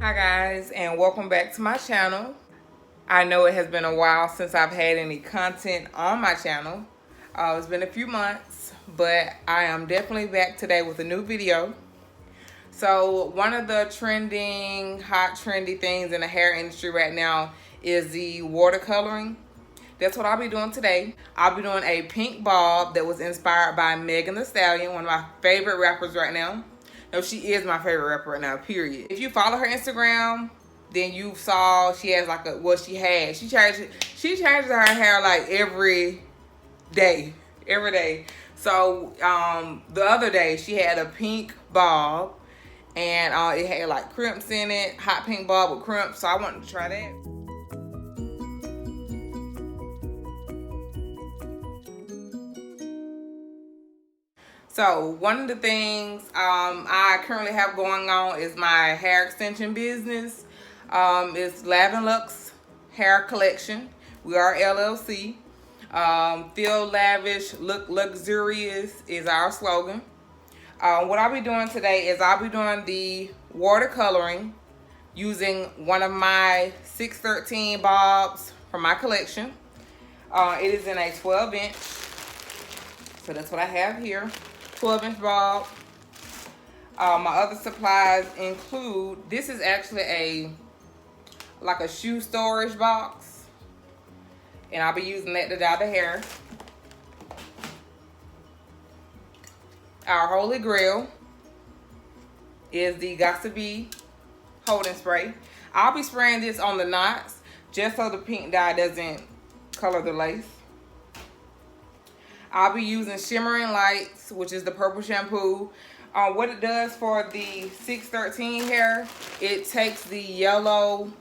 Hi guys, and welcome back to my channel. I know it has been a while since I've had any content on my channel. It's been a few months, but I am definitely back today with a new video. So one of the hot trendy things in the hair industry right now is the watercoloring. That's what I'll be doing today. I'll be doing a pink bob that was inspired by Megan Thee Stallion, one of my favorite rappers right now. No, she is my favorite rapper right now, period. If you follow her Instagram, then you saw she has like she changes her hair like every day. Every day. So the other day she had a pink bob and it had like crimps in it, hot pink bob with crimps. So I wanted to try that. So one of the things I currently have going on is my hair extension business. It's Lavin Lux Hair Collection. We are LLC. Feel lavish, look luxurious is our slogan. What I'll be doing today is I'll be doing the watercoloring using one of my 613 bobs from my collection. It is in a 12-inch. So that's what I have here. 12-inch bob. My other supplies include, this is actually like a shoe storage box, and I'll be using that to dye the hair. Our holy grail is the Gotta Be holding spray. I'll be spraying this on the knots just so the pink dye doesn't color the lace. I'll be using Shimmering Lights, which is the purple shampoo. What it does for the 613 hair, it takes the yellowish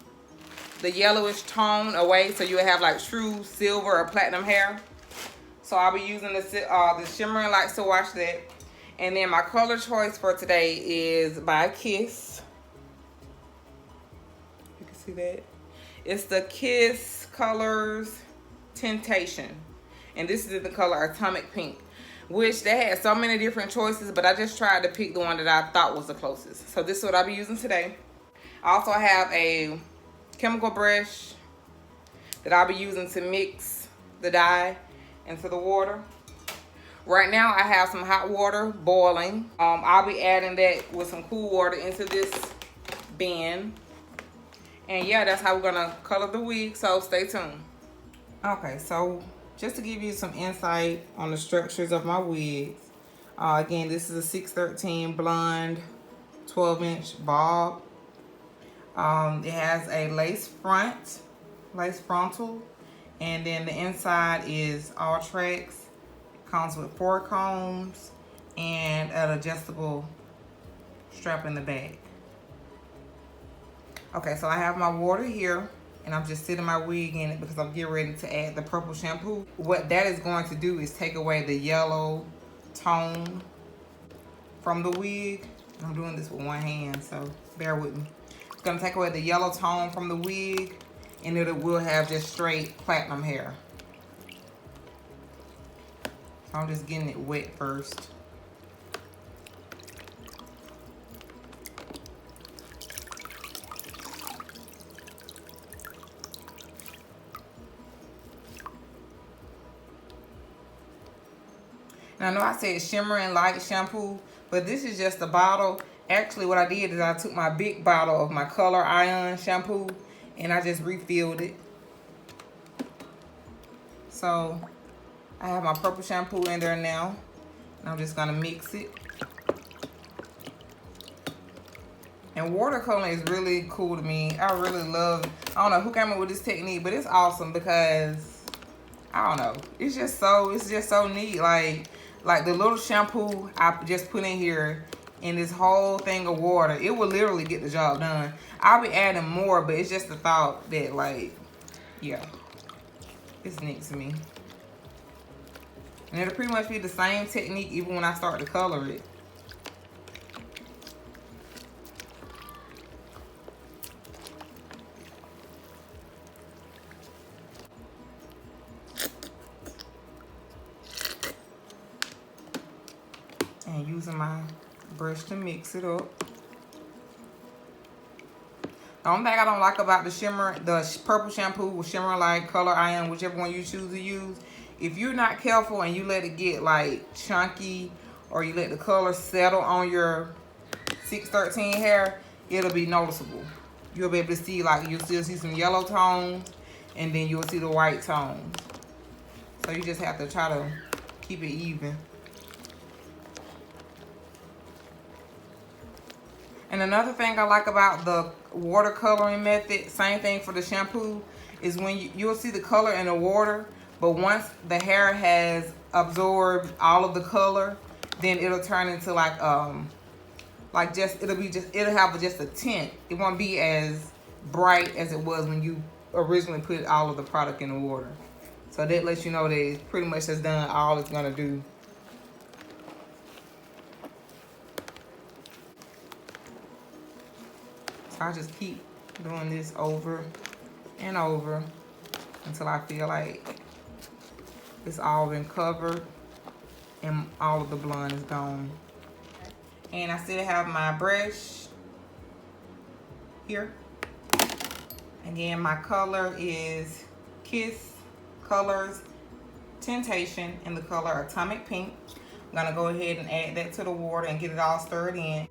tone away, so you have like true silver or platinum hair. So I'll be using the Shimmering Lights to wash that. And then my color choice for today is by Kiss. You can see that. It's the Kiss Colors Temptation. And this is the color Atomic Pink, which they had so many different choices, but I just tried to pick the one that I thought was the closest. So this is what I'll be using today. I also have a chemical brush that I'll be using to mix the dye into the water. Right now I have some hot water boiling. I'll be adding that with some cool water into this bin. And yeah, that's how we're gonna color the wig, so stay tuned. Okay, so just to give you some insight on the structures of my wigs. Again, this is a 613 blonde 12-inch bob. It has a lace frontal, and then the inside is all tracks. It comes with 4 combs and an adjustable strap in the back. Okay, so I have my water here, and I'm just sitting my wig in it because I'm getting ready to add the purple shampoo. What that is going to do is take away the yellow tone from the wig. I'm doing this with one hand, so bear with me. It's gonna take away the yellow tone from the wig, and it will have just straight platinum hair. So I'm just getting it wet first. And I know I said Shimmering Light shampoo, but this is just a bottle. Actually, what I did is I took my big bottle of my Color Ion shampoo and I just refilled it. So I have my purple shampoo in there now, and I'm just gonna mix it. And watercoloring is really cool to me. I really love, I don't know who came up with this technique, but it's awesome because, I don't know, it's just so neat. Like the little shampoo I just put in here and this whole thing of water, it will literally get the job done. I'll be adding more, but it's just the thought that, like, yeah, it's neat to me. And it'll pretty much be the same technique even when I start to color it. And using my brush to mix it up. The only thing I don't like about the purple shampoo with shimmer light, color iron, whichever one you choose to use, if you're not careful and you let it get like chunky, or you let the color settle on your 613 hair, it'll be noticeable. You'll be able to see, like, you'll still see some yellow tones, and then you'll see the white tones. So you just have to try to keep it even. And another thing I like about the watercoloring method, same thing for the shampoo, is when you'll see the color in the water, but once the hair has absorbed all of the color, then it'll turn into like it'll have just a tint. It won't be as bright as it was when you originally put all of the product in the water. So that lets you know that it pretty much has done all it's gonna do. So I just keep doing this over and over until I feel like it's all been covered and all of the blonde is gone. And I still have my brush here. Again, my color is Kiss Colors Temptation in the color Atomic Pink. I'm gonna go ahead and add that to the water and get it all stirred in.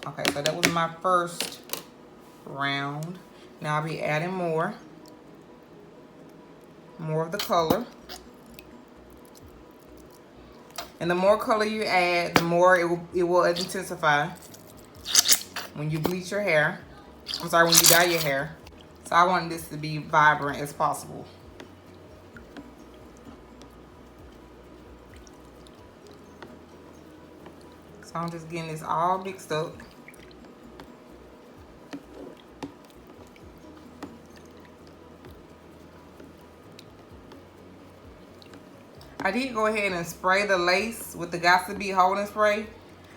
Okay, so that was my first round. Now I'll be adding more of the color. And the more color you add, the more it will intensify when you bleach your hair. I'm sorry, when you dye your hair. So I want this to be vibrant as possible. So I'm just getting this all mixed up. I did go ahead and spray the lace with the Got2b holding spray.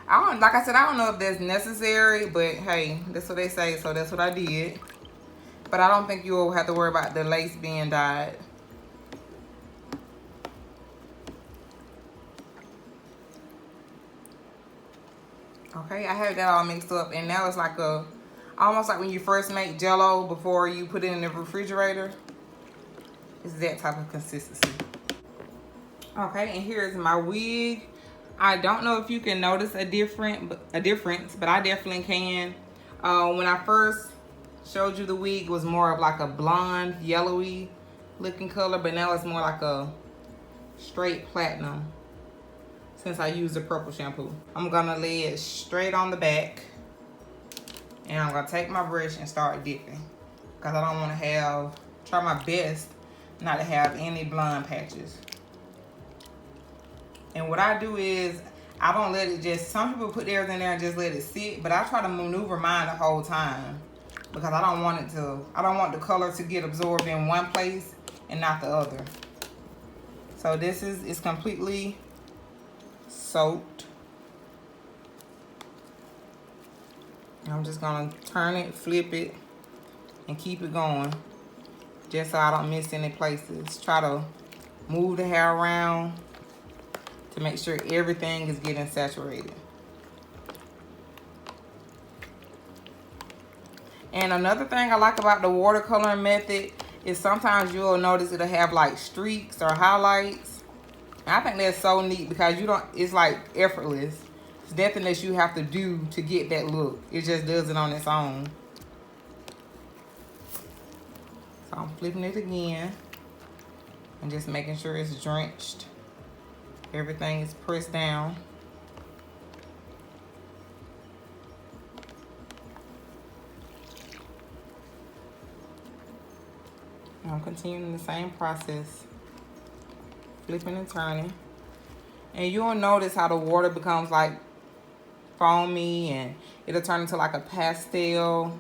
Like I said, I don't know if that's necessary, but hey, that's what they say, so that's what I did. But I don't think you'll have to worry about the lace being dyed. Okay, I have that all mixed up, and now it's like almost like when you first make Jell-O before you put it in the refrigerator. It's that type of consistency. Okay, and here's my wig. I don't know if you can notice a difference, but I definitely can. When I first showed you the wig, it was more of like a blonde, yellowy looking color, but now it's more like a straight platinum since I used the purple shampoo. I'm gonna lay it straight on the back, and I'm gonna take my brush and start dipping, because I don't want to try my best not to have any blonde patches. And what I do is, I don't let it some people put theirs in there and just let it sit, but I try to maneuver mine the whole time, because I don't want the color to get absorbed in one place and not the other. So this is completely soaked. I'm just gonna turn it, flip it, and keep it going, just so I don't miss any places. Try to move the hair around to make sure everything is getting saturated. And another thing I like about the watercoloring method is sometimes you'll notice it'll have like streaks or highlights. And I think that's so neat, because it's like effortless. It's nothing that you have to do to get that look. It just does it on its own. So I'm flipping it again and just making sure it's drenched. Everything is pressed down. I'm continuing the same process, flipping and turning. And you'll notice how the water becomes like foamy, and it'll turn into like a pastel.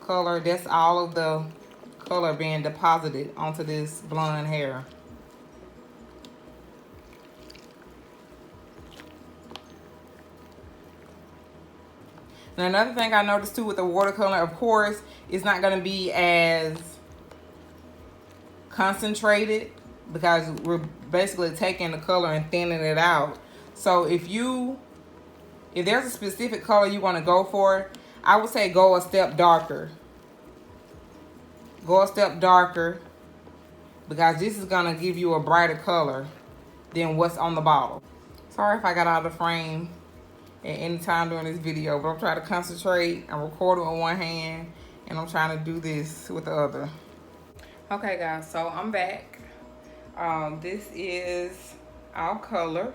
color. That's all of the color being deposited onto this blonde hair. And another thing I noticed too with the watercolor, of course, it's not going to be as concentrated because we're basically taking the color and thinning it out. So if there's a specific color you want to go for, I would say go a step darker. Go a step darker because this is going to give you a brighter color than what's on the bottle. Sorry if I got out of the frame at any time during this video, but I'm trying to concentrate. I'm recording with one hand and I'm trying to do this with the other. Okay guys, so I'm back. This is our color.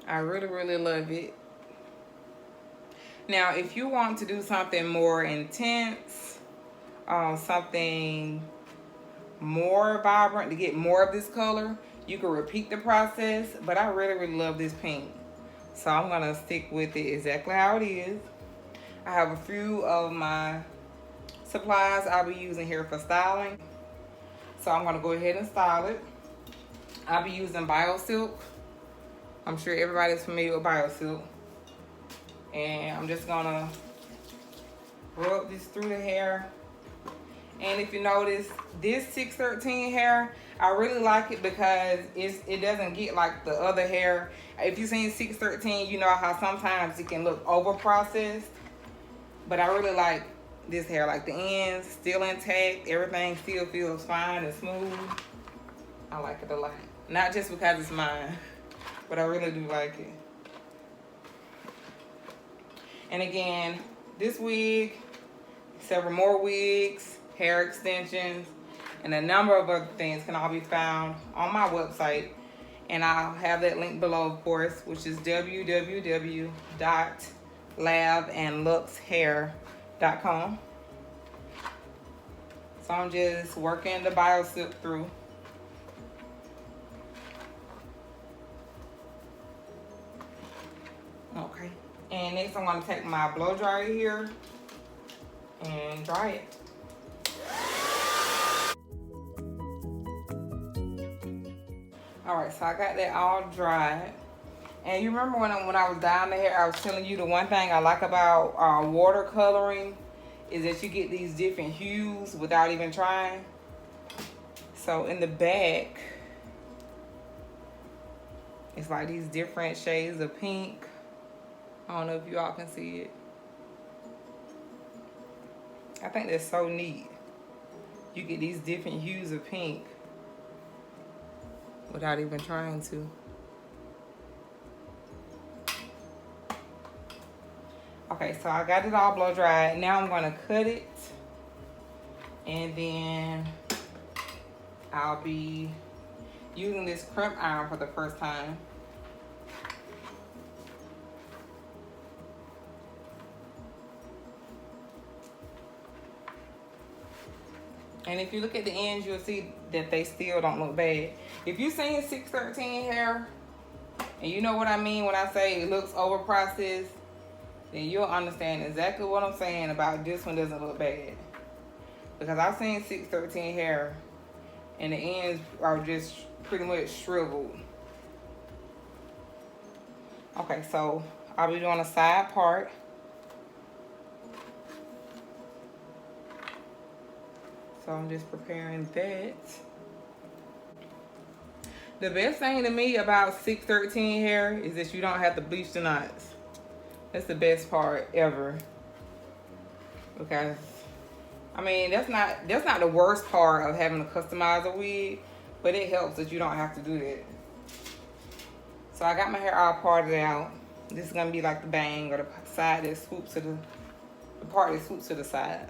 I really love it. Now if you want to do something more intense, something more vibrant to get more of this color, you can repeat the process, but I really love this pink. So I'm gonna stick with it exactly how it is. I have a few of my supplies I'll be using here for styling. So I'm gonna go ahead and style it. I'll be using BioSilk. I'm sure everybody's familiar with BioSilk. And I'm just gonna rub this through the hair. And if you notice, this 613 hair, I really like it because it doesn't get like the other hair. If you've seen 613, you know how sometimes it can look over processed. But I really like this hair, like the ends still intact, everything still feels fine and smooth. I like it a lot. Not just because it's mine, but I really do like it. And again, this wig, several more wigs, hair extensions, and a number of other things can all be found on my website. And I'll have that link below, of course, which is www.labandluxhair.com. So I'm just working the BioSilk through. Okay. And next I'm going to take my blow dryer here and dry it. Alright, so I got that all dried. And you remember when I was dyeing the hair, I was telling you the one thing I like about watercoloring is that you get these different hues without even trying. So in the back, it's like these different shades of pink. I don't know if you all can see it. I think that's so neat. You get these different hues of pink without even trying to. Okay, so I got it all blow dried. Now I'm gonna cut it, and then I'll be using this crimp iron for the first time. And if you look at the ends, you'll see that they still don't look bad. If you've seen 613 hair, and you know what I mean when I say it looks over processed, then you'll understand exactly what I'm saying about this one doesn't look bad. Because I've seen 613 hair, and the ends are just pretty much shriveled. Okay, so I'll be doing a side part. So I'm just preparing that. The best thing to me about 613 hair is that you don't have to bleach the knots. That's the best part ever. Because, I mean, that's not the worst part of having to customize a wig, but it helps that you don't have to do that. So I got my hair all parted out. This is gonna be like the bang, or the side that swoops to the part that swoops to the side.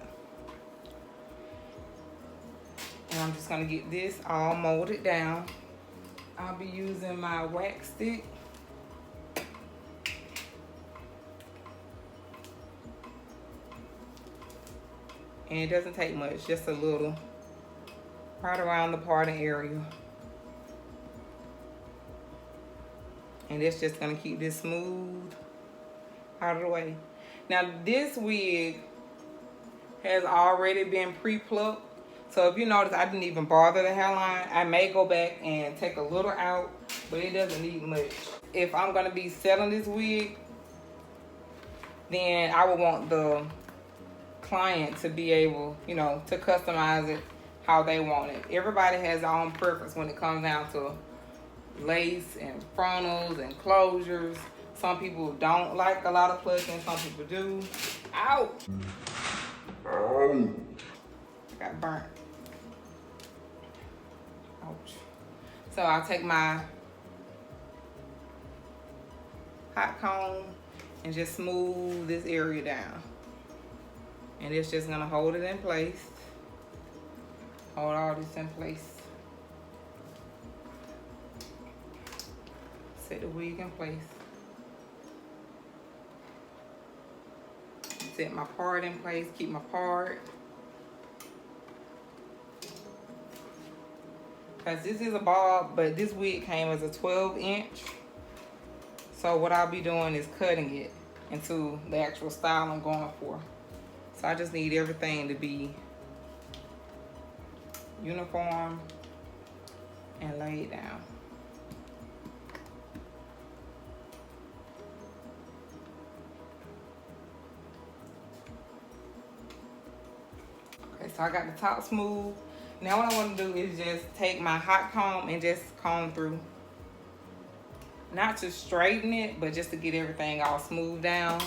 And I'm just gonna get this all molded down. I'll be using my wax stick. And it doesn't take much, just a little. Right around the parting area. And it's just gonna keep this smooth out of the way. Now this wig has already been pre-plucked. So if you notice, I didn't even bother the hairline. I may go back and take a little out, but it doesn't need much. If I'm gonna be selling this wig, then I would want the client to be able, you know, to customize it how they want it. Everybody has their own preference when it comes down to lace and frontals and closures. Some people don't like a lot of plucking, some people do. Ow! I got burnt. Ouch. So I'll take my hot comb and just smooth this area down. And it's just gonna hold it in place. Hold all this in place. Set the wig in place. Set my part in place, keep my part. Because this is a bob, but this wig came as a 12-inch. So what I'll be doing is cutting it into the actual style I'm going for. So I just need everything to be uniform and laid down. Okay, so I got the top smooth. Now what I want to do is just take my hot comb and just comb through. Not to straighten it, but just to get everything all smooth down.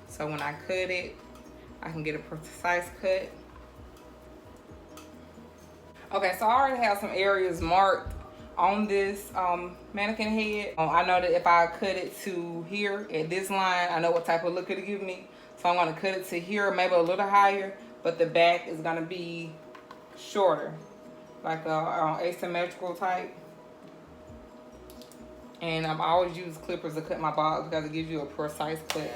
So when I cut it, I can get a precise cut. Okay, so I already have some areas marked on this mannequin head. I know that if I cut it to here at this line, I know what type of look it'll give me. So I'm gonna cut it to here, maybe a little higher, but the back is gonna be shorter, like a asymmetrical type. And I've always used clippers to cut my bobs because it gives you a precise cut.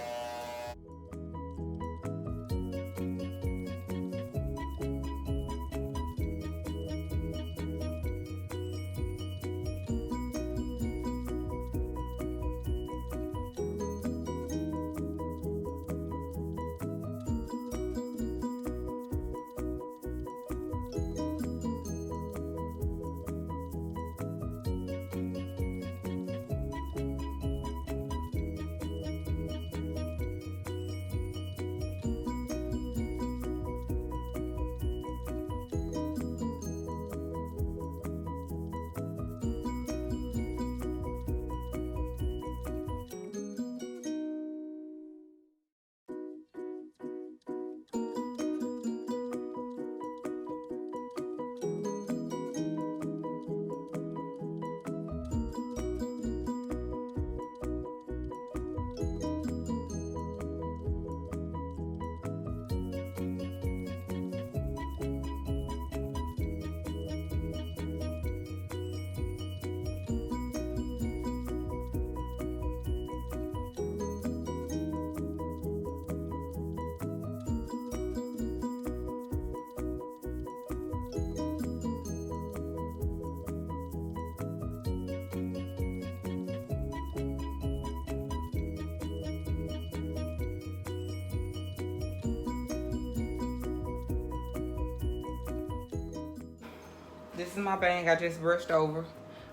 This is my bang I just brushed over.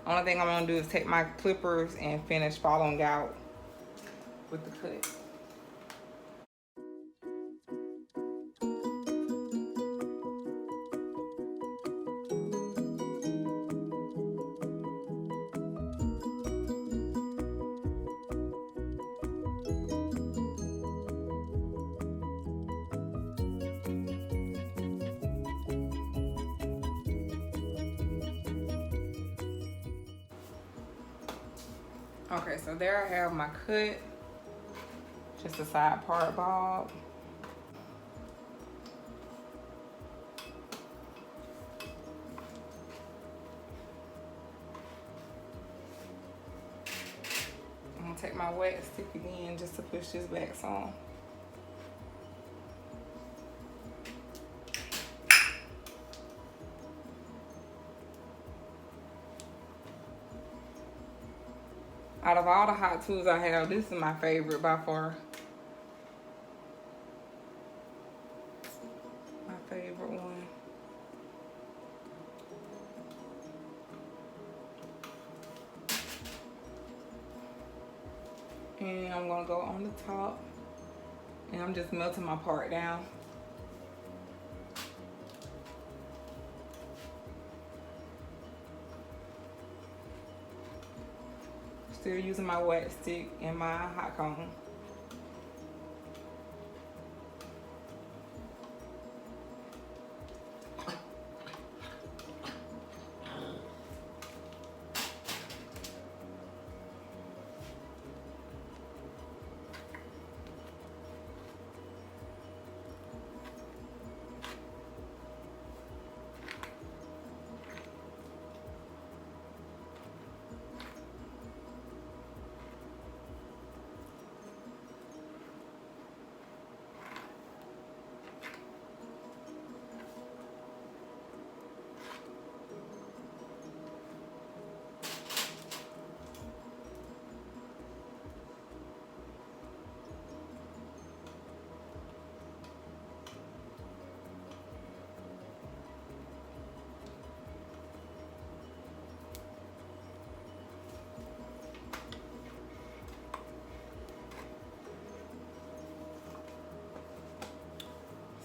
Only thing I'm gonna do is take my clippers and finish following out with the cut. Okay, so there I have my cut. Just a side part bob. I'm gonna take my wet stick again just to push this back some. Out of all the hot tools I have, this is my favorite by far. And I'm gonna go on the top, and I'm just melting my part down. Still using my wax stick and my hot comb.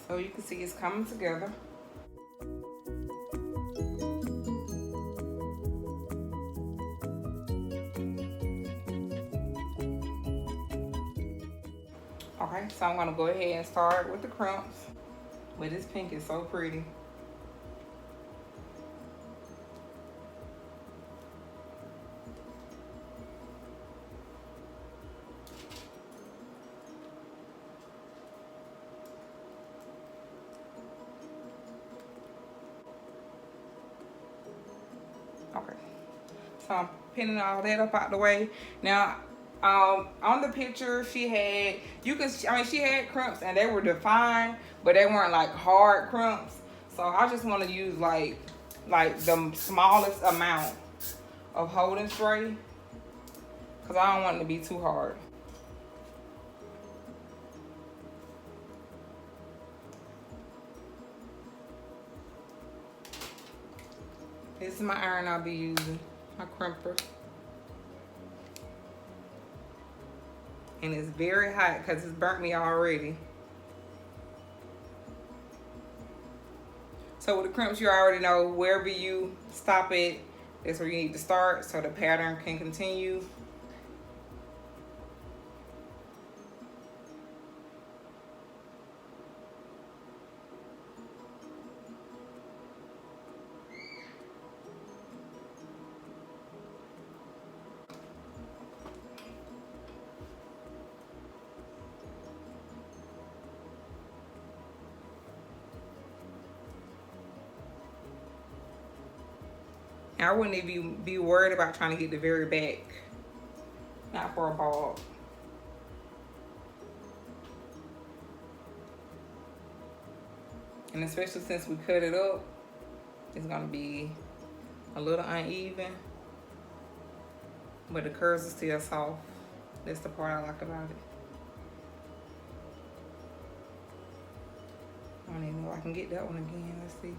So you can see it's coming together. Okay, so I'm gonna go ahead and start with the crimps. But this pink is so pretty. Okay, so I'm pinning all that up out the way. Now, on the picture she had, she had crimps and they were defined, but they weren't like hard crimps. So I just want to use like the smallest amount of holding spray, because I don't want it to be too hard. This is my iron I'll be using, my crimper. And it's very hot because it's burnt me already. So with the crimps, you already know wherever you stop it, that's where you need to start so the pattern can continue. I wouldn't even be worried about trying to get the very back. Not for a bob. And especially since we cut it up, it's gonna be a little uneven. But the curves are still soft. That's the part I like about it. I don't even know if I can get that one again. Let's see.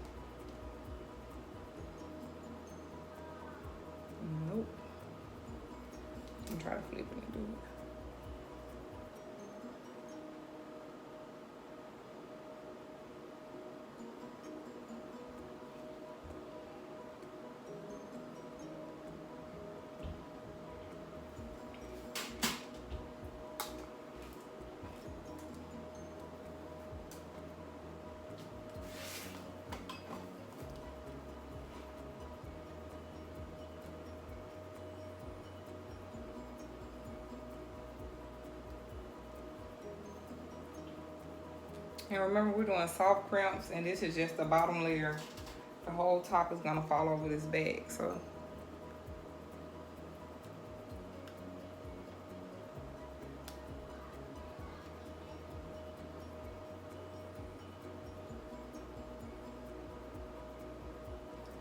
Nope. I'm trying to flip it and do it. And remember, we're doing soft crimps, and this is just the bottom layer. The whole top is gonna fall over this bag, so.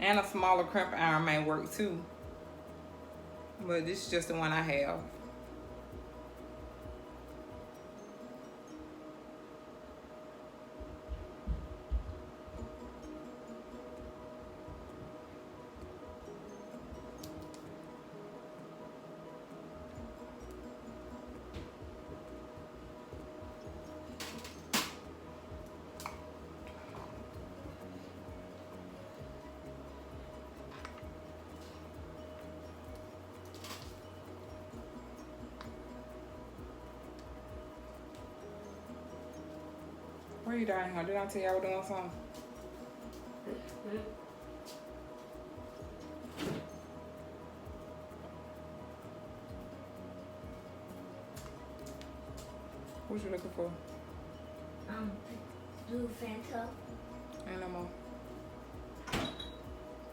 And a smaller crimp iron may work too. But this is just the one I have. Why you dying, huh? Did I tell you I was doing something? What you looking for? Blue Fanta. Ain't no more.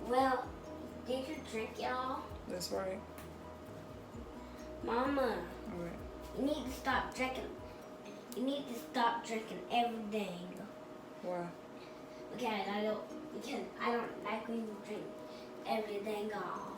Well, did you drink y'all? That's right. Mama, Alright. you need to stop drinking. You need to stop drinking everything. Why? Because I don't like when you drink everything off.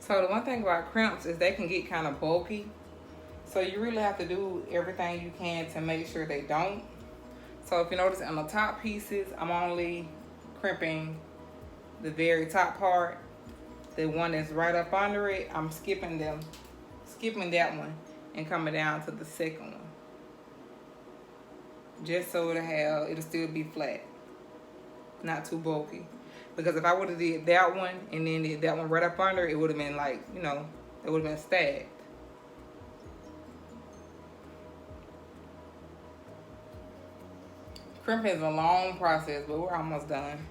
So the one thing about crimps is they can get kind of bulky. So you really have to do everything you can to make sure they don't. So if you notice on the top pieces, I'm only crimping the very top part. The one that's right up under it, I'm skipping that one and coming down to the second one. Just so it'll still be flat, not too bulky. Because if I would have did that one and then did that one right up under, it would have been like, it would have been stacked. Crimping is a long process, but we're almost done.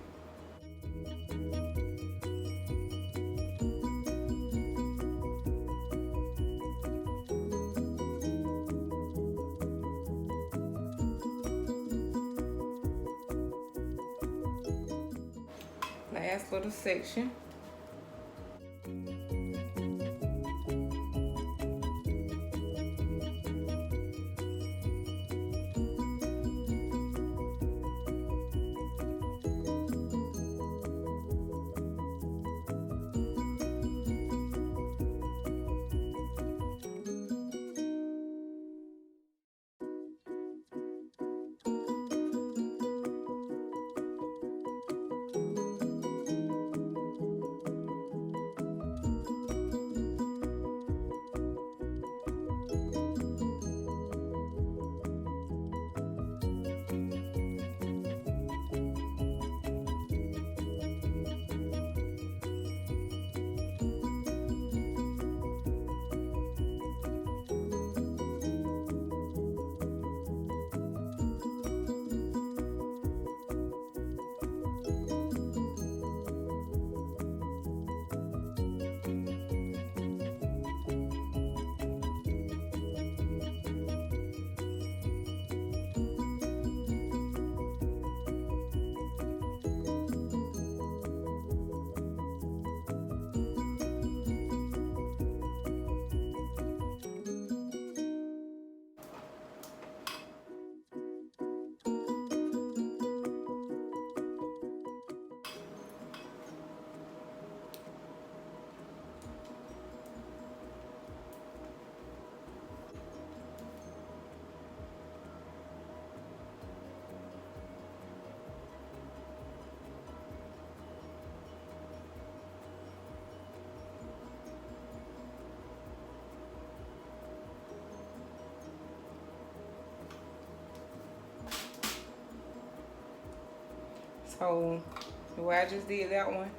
Last little section. So the way I just did that one,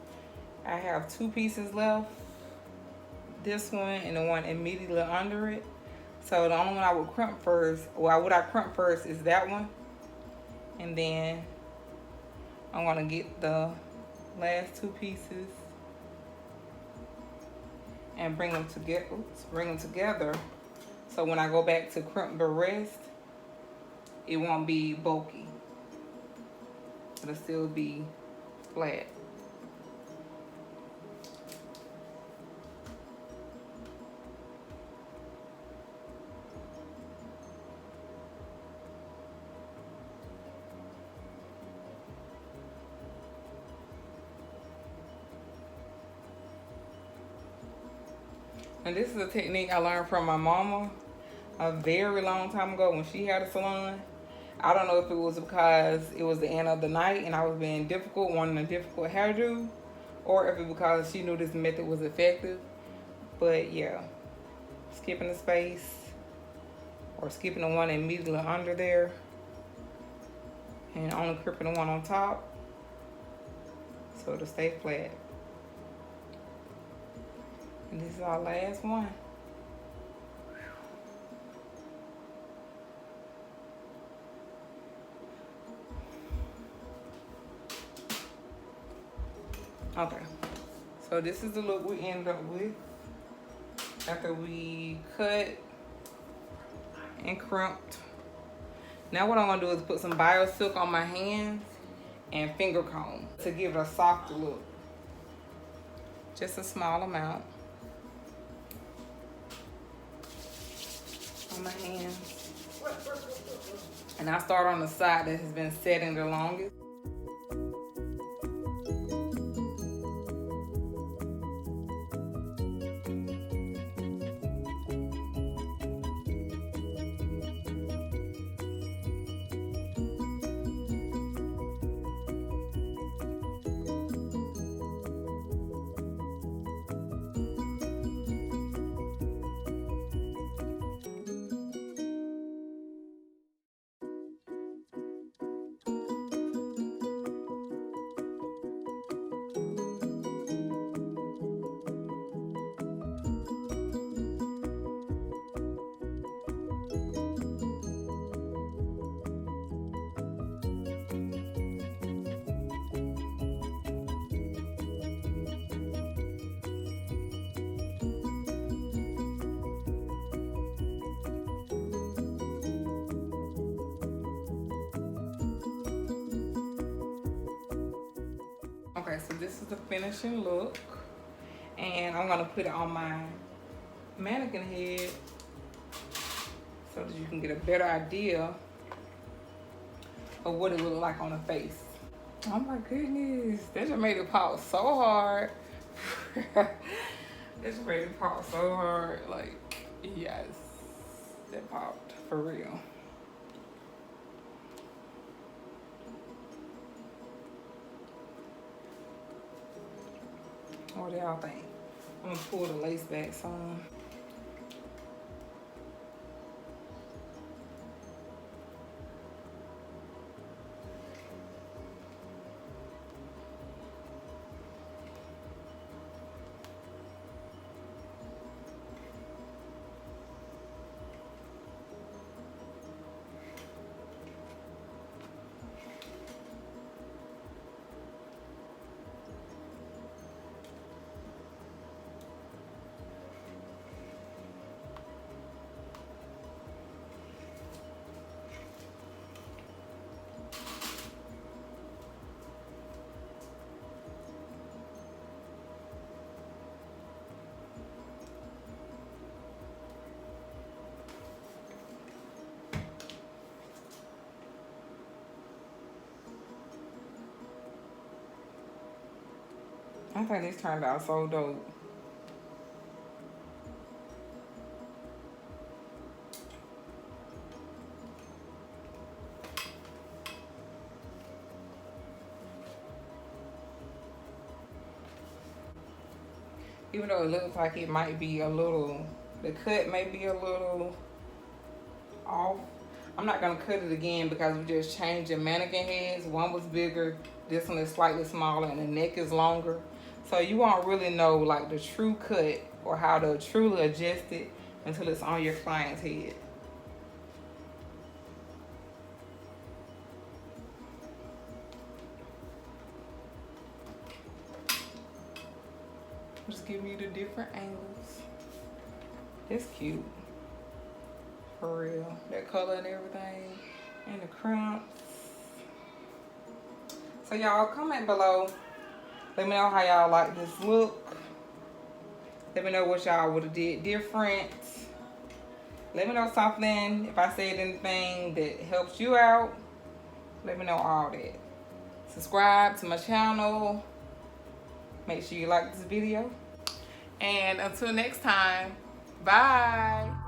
I have two pieces left. This one and the one immediately under it. So the only one I would crimp first, what I crimp first is that one. And then I'm gonna get the last two pieces and bring them together. So when I go back to crimp the rest, it won't be bulky. It'll still be flat. And this is a technique I learned from my mama a very long time ago when she had a salon. I don't know if it was because it was the end of the night and I was being difficult, wanting a difficult hairdo, or if it was because she knew this method was effective. But yeah, skipping the space or skipping the one immediately under there and only crimping the one on top so it'll stay flat. And this is our last one. Okay, so this is the look we end up with after we cut and crimped. Now what I'm gonna do is put some bio silk on my hands and finger comb to give it a softer look. Just a small amount on my hands. And I start on the side that has been setting the longest. Alright, so this is the finishing look. And I'm gonna put it on my mannequin head so that you can get a better idea of what it would look like on the face. Oh my goodness, that just made it pop so hard. That just made it pop so hard. Like, yes, that popped for real. What do y'all think? I'm gonna pull the lace back some. I think this turned out so dope. Even though it looks like it might be a little, the cut may be a little off. I'm not gonna cut it again because we just changed the mannequin heads. One was bigger, this one is slightly smaller, and the neck is longer. So you won't really know like the true cut or how to truly adjust it until it's on your client's head. Just giving you the different angles. It's cute. For real. That color and everything. And the crimps. So y'all comment below. Let me know how y'all like this look. Let me know what y'all would have did different. Let me know something. If I said anything that helps you out, let me know all that. Subscribe to my channel. Make sure you like this video. And until next time, bye.